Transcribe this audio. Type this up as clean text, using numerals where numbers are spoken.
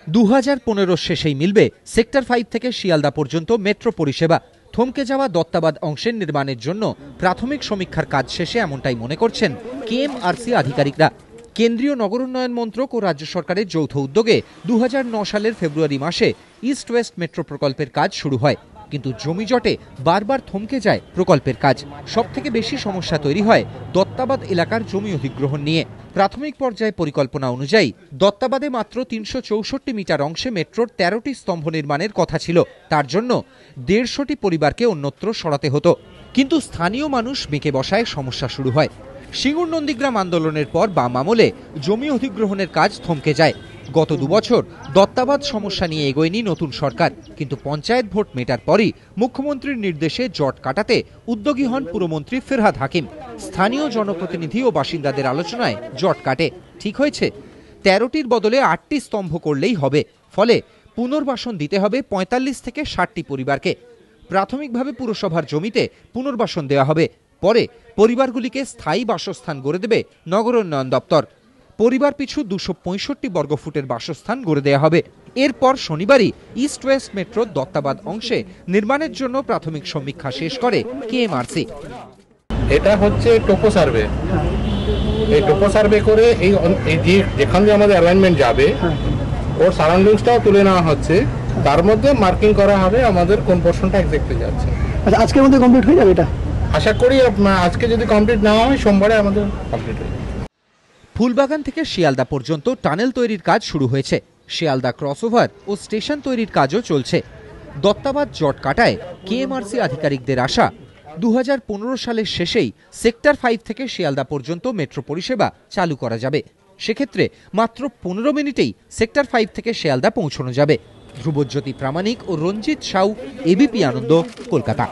2015 শেষেই মিলবে সেক্টর 5 থেকে শিয়ালদা পর্যন্ত মেট্রো পরিষেবা। থমকে যাওয়া দত্তাবাদ অংশের নির্মাণের জন্য প্রাথমিক সমীক্ষার কাজ শেষে এমনটাই মনে করছেন কেএমআরসি আধিকারিকরা। কেন্দ্রীয় নগর উন্নয়ন মন্ত্রক ও রাজ্য সরকারের যৌথ উদ্যোগে 2009 সালের ফেব্রুয়ারি মাসে ইস্ট ওয়েস্ট মেট্রো প্রকল্পের কাজ শুরু হয়, কিন্তু জমি জটে বারবার থমকে যায় প্রকল্পের কাজ। সবথেকে বেশি সমস্যা তৈরি হয় দত্তাবাদ এলাকার জমি অধিগ্রহণ নিয়ে। প্রাথমিক পর্যায়ে পরিকল্পনা অনুযায়ী দত্তাবাদে মাত্র 364 মিটার অংশে মেট্রোর 13টি স্তম্ভ নির্মাণের কথা ছিল। তার জন্য 150টি পরিবারকে অন্যত্র সরাতে হতো, কিন্তু স্থানীয় মানুষ বেঁকে বসায় সমস্যা শুরু হয়। সিঙ্গুর নন্দীগ্রাম আন্দোলনের পর বাম আমলে জমি অধিগ্রহণের কাজ থমকে যায়। গত 2 বছর দত্তাবাদ সমস্যা নিয়ে এগোয়নি নতুন সরকার, কিন্তু পঞ্চায়েত ভোট মেটার পরই মুখ্যমন্ত্রীর নির্দেশে জট কাটাতে উদ্যোগী হন পুরমন্ত্রী ফিরহাদ হাকিম। স্থানীয় জনপ্রতিনিধি ও বাসিন্দাদের আলোচনায় জট কাটে। ঠিক হয়েছে 13টির বদলে 8টি স্তম্ভ করলেই হবে। ফলে পুনর্বাসন দিতে হবে 45 থেকে 60টি পরিবারকে। প্রাথমিকভাবে পুরসভার জমিতে পুনর্বাসন দেওয়া হবে, পরে পরিবারগুলিকে স্থায়ী বাসস্থান গড়ে দেবে নগর উন্নয়ন দপ্তর। পরিবার পিছু 265 বর্গফুটের বাসস্থান গড়ে দেওয়া হবে। এরপর শনিবারই ইস্ট ওয়েস্ট মেট্রোর দত্তাবাদ অংশে নির্মাণের জন্য প্রাথমিক সমীক্ষা শেষ করে কেএমআরসি। এটা হচ্ছে টোপো সার্ভে। এই টোপো সার্ভে করে এই যেখান দিয়ে আমাদের অ্যালাইনমেন্ট যাবে ওর সারাউন্ডিংসটাও তুলে নেওয়া হচ্ছে। তার মধ্যে মার্কিং করা হবে আমাদের কোন পোর্শনটা এক্স্যাক্টলি যাচ্ছে। আচ্ছা, আজকের মধ্যে কমপ্লিট হয়ে যাবে এটা? আশা করি আজকে যদি কমপ্লিট না হয় সোমবারে আমাদের কমপ্লিট হয়ে যাবে। ফুলবাগান থেকে শিয়ালদা পর্যন্ত টানেল তৈরির কাজ শুরু হয়েছে। শিয়ালদা ক্রসওভার ও স্টেশন তৈরির কাজও চলছে। দত্তাবাদ জট কাটায় কেএমআরসি আধিকারিকদের আশা 2015 সালের শেষেই সেক্টর 5 থেকে শিয়ালদা পর্যন্ত মেট্রো পরিষেবা চালু করা যাবে। সেক্ষেত্রে মাত্র 15 মিনিটেই সেক্টর 5 থেকে শিয়ালদা পৌঁছানো যাবে। ধ্রুবজ্যোতি প্রামাণিক ও রঞ্জিত সাউ, এবিপি আনন্দ, কলকাতা।